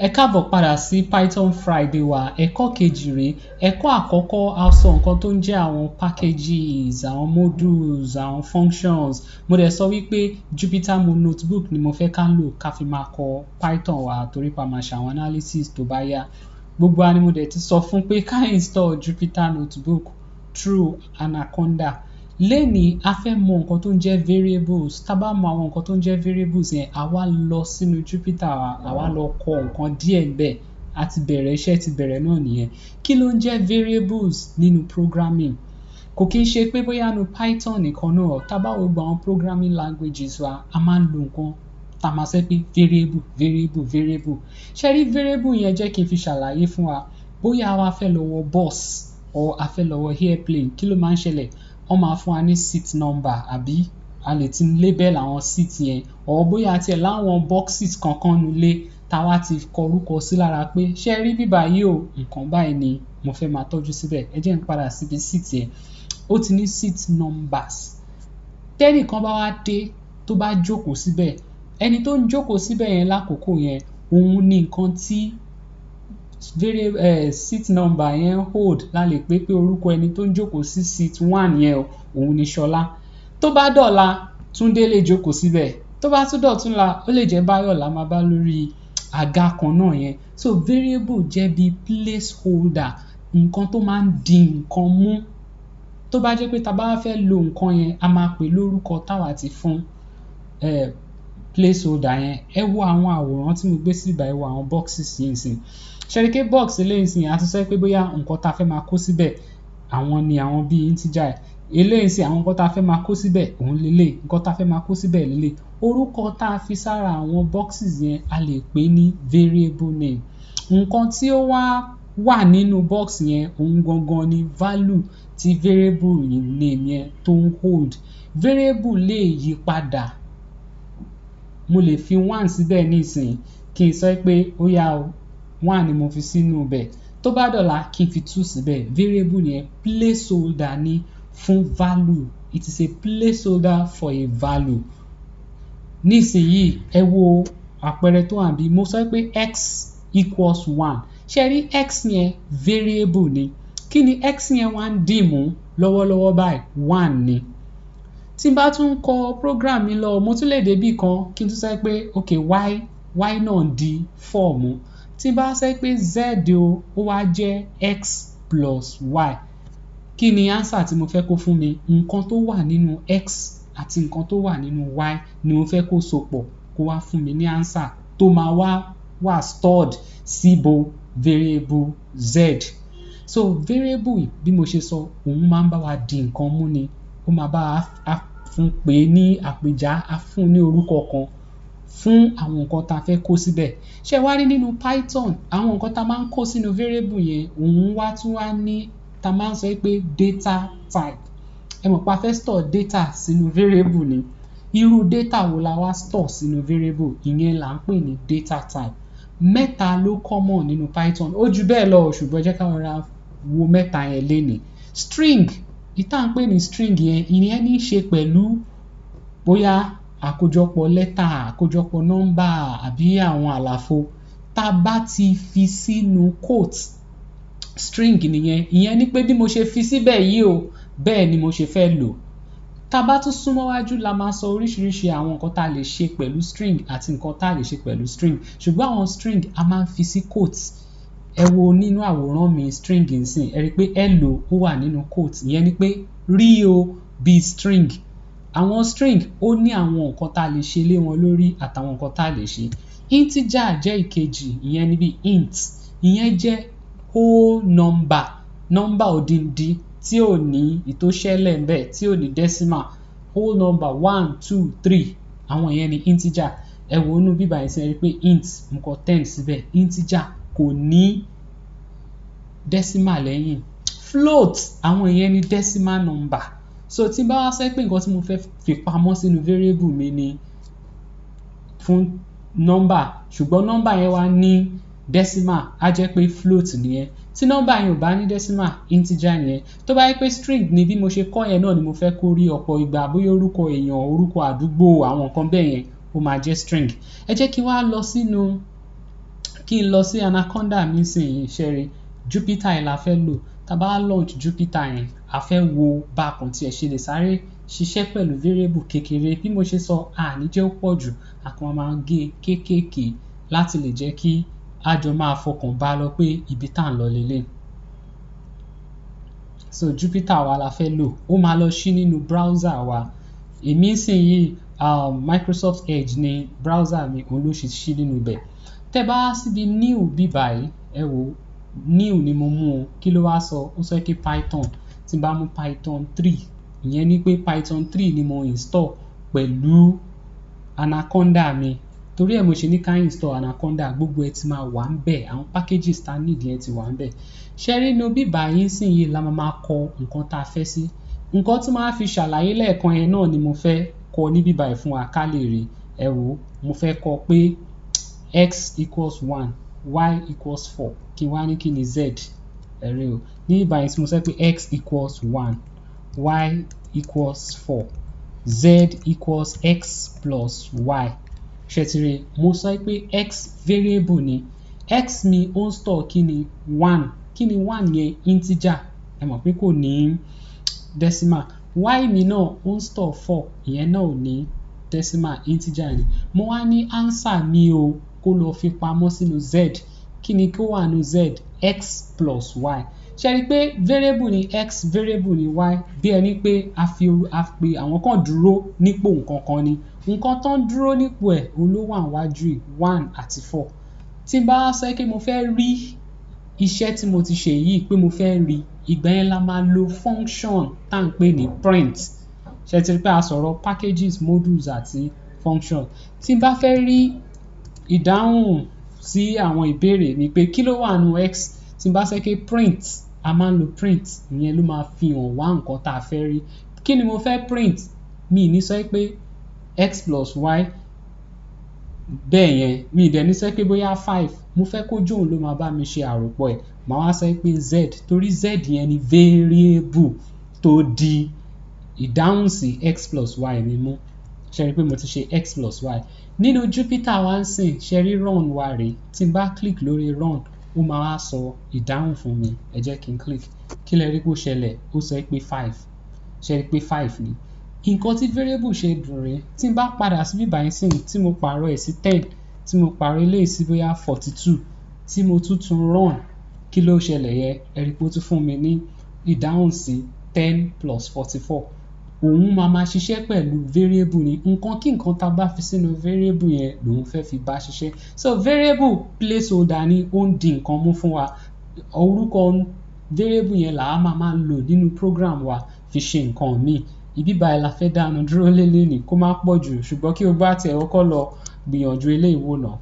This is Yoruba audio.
Ẹ káàbọ̀ padà sí Python Friday wa. Ẹ̀kọ́ kejì rèé. Ẹ̀kọ́ àkọ́kọ́ a sọ nǹkan tó ń jẹ́ àwọn packages, àwọn modules, àwọn functions. Mo dẹ̀ sọ wípé Jupyter Notebook ni mo fẹ́ ká lò ká fi máa kọ Python wa torí pa máa ṣe àwọn analysis tó bá yá. Gbogbo wa ni mo dẹ̀ ti sọ fún pé ká install Jupyter Notebook through Anaconda. Lẹ́ni a fẹ́ mọ nǹkan tó ń jẹ́ variables. Tá bá mọ àwọn nǹkan tó ń jẹ́ variables yẹn, a wá lọ sínú Jupyter wa, a wá lọ kọ nǹkan díẹ̀ ńbẹ̀. A ti bẹ̀rẹ̀ iṣẹ́ ti bẹ̀rẹ̀ náà nìyẹn. Kí ló ń jẹ́ variables nínú programming? Kò kí ń ṣe pé bóyá nu Python nìkan náà. Tá bá wo gbogbo àwọn programming languages wa, a máa ń lo nǹkan tá máa sọ pé variable. Ṣé rí variable yẹn jẹ́ kí n fi ṣàlàyé fún wa. Bóyá wa fẹ́ lọ wọ bus or a fẹ́ lọ wọ airplane, kí ló máa ń ṣẹlẹ̀? Wọ́n máa fún wa ní seat number àbí a lè ti label àwọn seat yẹn, or bóyá tiẹ̀ láwọn boxes kankan nulẹ̀ táwa ti kọ orúkọ sí lára pé ṣé rí bíbá yìí o, nǹkan báyìí ni mo fẹ́ máa tọ́jú síbẹ̀. Ẹ jẹ́ n padà síbi seat yẹn. Ó ti ní seat numbers. Tẹ́nìkan bá wá dé tó bá jókòó síbẹ̀, ẹni tó ń jókòó síbẹ̀ yẹn lákòókò yẹn, òun ní nǹkan tí seat number yẹn hold. La lè pé orúkọ ẹni tó ń jókòó sí seat 1 yẹn o, òun ni Ṣọlá. Tó bá dọ̀la, Túndé lè jókòó síbẹ̀. Tó bá tún dọ̀túnla, ó lè jẹ́ Báyọ̀ la máa bá lórí àga kan náà yẹn. So variable jẹ́ bí placeholder, nǹkan tó máa ń di nǹkan mú. Tó bá jẹ́ pé tá bá fẹ́ lo nǹkan yẹn, a máa pè lórúkọ táwa ti fún placeholder yẹn. Ẹ wo àwọn àwòrán tí mo gbé síbà, ẹ wo àwọn boxes yìí sìn. Ṣẹ̀ríkẹ́ box eléyìí sìn, a ti sọ pé bóyá nǹkan tá fẹ́ máa kó síbẹ̀, àwọn ni àwọn bíi integer. Eléyìí sìn, àwọn nǹkan tá fẹ́ máa kó síbẹ̀, òun lélẹ̀. Nǹkan tá fẹ́ máa kó síbẹ̀ lélẹ̀. Orúkọ tá fi sára àwọn boxes yẹn a lè pè ní variable name. Nǹkan tí ó wà nínú box yẹn, òun gangan ni value tí variable name yẹn tó ń hold. Variable lè yí padà. Mo lè fi 1 síbẹ̀ nísìnyí kí n sọ pé ó yá o, 1 ni mo fi sínú bẹ̀. Tó bá dọ̀la kí n fi 2 síbẹ̀. Variable yẹn placeholder ni fún value. It is a placeholder for a value. Nísìnyí ẹ wo àpẹẹrẹ tó wà níbí. Mo sọ pé x equals 1. Ṣé rí x yẹn variable ni. Kí ni x yẹn wá ń dì mú lọ́wọ́lọ́wọ́ báyìí? 1 ni. Tí n bá tún kọ program mi lọ, mo tún lè débì kan kí n tún sọ pé okay, y náà di 4 mú. Tí n bá sọ pé z ó wá jẹ́ x plus y. Kí ni answer tí mo fẹ́ kó fún mi? Nǹkan tó wà nínú x àti nǹkan tó wà nínú y ni mo fẹ́ kó sopọ̀ kó wá fún mi ní answer tó máa wà stored síbo variable z. So variable bí mo ṣe sọ, òun máa ń bá wa di nǹkan mú ni. Ó máa bá a fún pé ní àpèjá, a fún ní orúkọ kan fún àwọn nǹkan tá fẹ́ kó síbẹ̀. Ṣé wá rí nínú Python, àwọn nǹkan tá máa ń kó sínú variable yẹn, òun tún wá ní tá máa ń sọ pé data type. Ẹ mọ̀ pé a fẹ́ store data sínú variable ni. Irú data wo la wá store sínú variable? Ìyẹn là ń pè ní data type. Mẹ́ta ló common nínú Python. Ó ju bẹ́ẹ̀ lọ, ṣùgbọ́n jẹ́ ká rọra wo mẹ́ta yẹn lénìí. String, ìta ń pè ní string yẹn, ìyẹn ní í ṣe pẹ̀lú bóyá àkójọpọ̀ lẹ́tà, àkójọpọ̀ nọ́mbà àbí àwọn àlàfo. Tá bá ti fi sínú quote, string nìyẹn. Ìyẹn ní pé bí mo ṣe fi síbẹ̀ yìí o, bẹ́ẹ̀ ni mo ṣe fẹ́ lò. Tá bá tún súnmọ́ wájú la máa sọ oríṣiríṣi àwọn nǹkan tá lè ṣe pẹ̀lú string àti nǹkan tá lè ṣe pẹ̀lú string. Ṣùgbọ́n àwọn string a máa ń fi sí quotes. Ẹ wo nínú àwòrán mi string nsìn, ẹ rí pé hello ó wà nínú quote. Ìyẹn ní pé rí o bí string. Àwọn string ó ní àwọn nǹkan tá lè ṣe lé wọn lórí àtàwọn nǹkan tá lè ṣe. Integer jẹ́ ìkejì, ìyẹn ní bí int. Ìyẹn jẹ́ whole number, nọ́mbà odindi tí ò ní ìtóṣẹ́lẹ̀ ńbẹ̀, tí ò ní decimal. Whole number 1, 2, 3. Àwọn ìyẹn ni integer. Ẹ wo inú bíbá yìí sí ẹ rí pé int mo kọ 10 síbẹ̀. Integer kò ní decimal lẹ́yìn. Float, àwọn ìyẹn ni decimal number. So tí bá wá sọ pé nǹkan tí mo fẹ́ fi pamọ́ sínú variable mi ni fún number, ṣùgbọ́n number yẹn wá ní decimal, á jẹ́ pé float nìyẹn. Tí number yẹn ò bá ní decimal, integer nìyẹn. Tó bá yẹ pé string ni bí mo ṣe kọ́ yẹn náà ni mo fẹ́ kó rí ọ̀pọ̀ ìgbà, bóyá orúkọ èèyàn, orúkọ àdúgbò, àwọn nǹkan bẹ́ẹ̀ yẹn, ó máa jẹ́ string. Ẹ jẹ́ kí wá lọ sínú kí n lọ sí anaconda mi sìn yìí ṣẹ́rí Jupyter yìí la fẹ́ lò tá bá launch Jupyter yẹn a fẹ́ wo bákan tí ẹ ṣe lè sáré ṣiṣẹ́ pẹ̀lú variable kékeré bí mo ṣe sọ àní jẹ́ ó pọ̀ jù a kàn máa gé kéékèèké láti lè jẹ́ kí a jọ máa fọkàn bá lọ pé ibi tá à ń lọ lélẹ̀. So Jupyter wa la fẹ́ lò ó máa lọ ṣí nínú browser wa èmi sì yìí Microsoft Edge ni browser mi òun ló ṣí nínú ibẹ̀ tẹ́ bá síbi new bí báyìí ẹ wò new ni mo mú o kí ló wá sọ ó sọ pé Python tí n bá mú Python 3 ìyẹn ni pé Python 3 ni mo install pẹ̀lú anaconda mi torí ẹ̀ mo ṣe ní ká install anaconda gbogbo ẹ ti máa wà ń bẹ̀ àwọn packages tá need yẹn ti wà ń bẹ̀ ṣẹ́rí inú bíbá yín sì yìí la máa kọ nǹkan tá a fẹ́ sí nǹkan tí máa fi ṣàlàyé lẹ́ẹ̀kan yẹn náà ni mo fẹ́ kọ ní bíbá yìí fún wa ká lè rí ẹ wò mo fẹ́ kọ pé x equals 1 y equals 4 kí wá ní kí ni z ẹ̀rí o ní bíbá yìí tí mo sọ pé x equals 1 y equals 4 z equals x plus y ṣètìrì mo sọ pé x variable ni x mi ó ń store kí ni 1 kí ni 1 yẹn integer ẹ mọ̀ pé kò ní decimal y mi náà ó ń store 4 ìyẹn náà ò ní decimal integer ni mo wá ní answer mi o kó lọ fi pamọ́ sínú z kí ni kó wà nínú z x plus y ṣe rí pé variable ni x variable ni y bí ẹni pé a pe àwọn kan dúró nípò nǹkan kan ni nǹkan tó ń dúró nípò ẹ̀ òun ló wà níwájú 1 àti 4 tí n bá sọ pé mo fẹ́ rí iṣẹ́ tí mo ti ṣe yìí pé mo fẹ́ rí ìgbà yẹn la máa lo function tá à ń pè ní print ṣe ti rí pé a sọ̀rọ̀ packages modules àti function tí n bá fẹ́ rí ìdáhùn sí àwọn ìbéèrè mi pé kí ló wà nínú x tí n bá sọ pé print a máa ń lo print ìyẹn ló máa fi hàn wá nǹkan tá a fẹ́ rí kí ni mo fẹ́ print mi ní sọ pé x plus y bẹ́ẹ̀ yẹn mi dẹ̀ ní sọ pé bóyá 5 mo fẹ́ kó jóun ló máa bá mi ṣe àròpọ̀ ẹ̀ màá wá sọ pé z torí z yẹn ni variable tó di ìdáhùn sí x plus y mi mú ṣe rí pé mo ti ṣe x plus y nínú Jupyter wá ń sìn ṣe rí run wa rèé tí n bá click lórí run ó máa wá sọ ìdáhùn fún mi ẹ jẹ́ kí n click kí lẹ rí kó ṣẹlẹ̀ ó sọ pé 5 ṣe rí pé 5 ni nǹkan tí variable ṣe dùn rèé tí n bá padà sí bíbá yín sìn tí mo pààrọ̀ ẹ̀ sí 10 tí mo pààrọ̀ eléyìí sí bóyá 42 tí mo tún run kí ló ṣẹlẹ̀ yẹ ẹ rí pé ó tún fún mi ní ìdáhùn sí 10 plus 44 òun máa ṣiṣẹ́ pẹ̀lú variable ni nǹkan kí nǹkan tá a bá fi sínú variable yẹn lòun fẹ́ fi bá ṣiṣẹ́ so variable placeholder ni ó ń di nǹkan mú fún wa orúkọ variable yẹn là á máa lò nínú program wa fi ṣe nǹkan míì ibi báyìí la fẹ́ dánu dúró lélẹ́ni kó má pọ̀ jù ṣùgbọ́n kí o bá tiẹ̀ kọ́kọ́ lọ gbìyànjú eléyìí wò náà.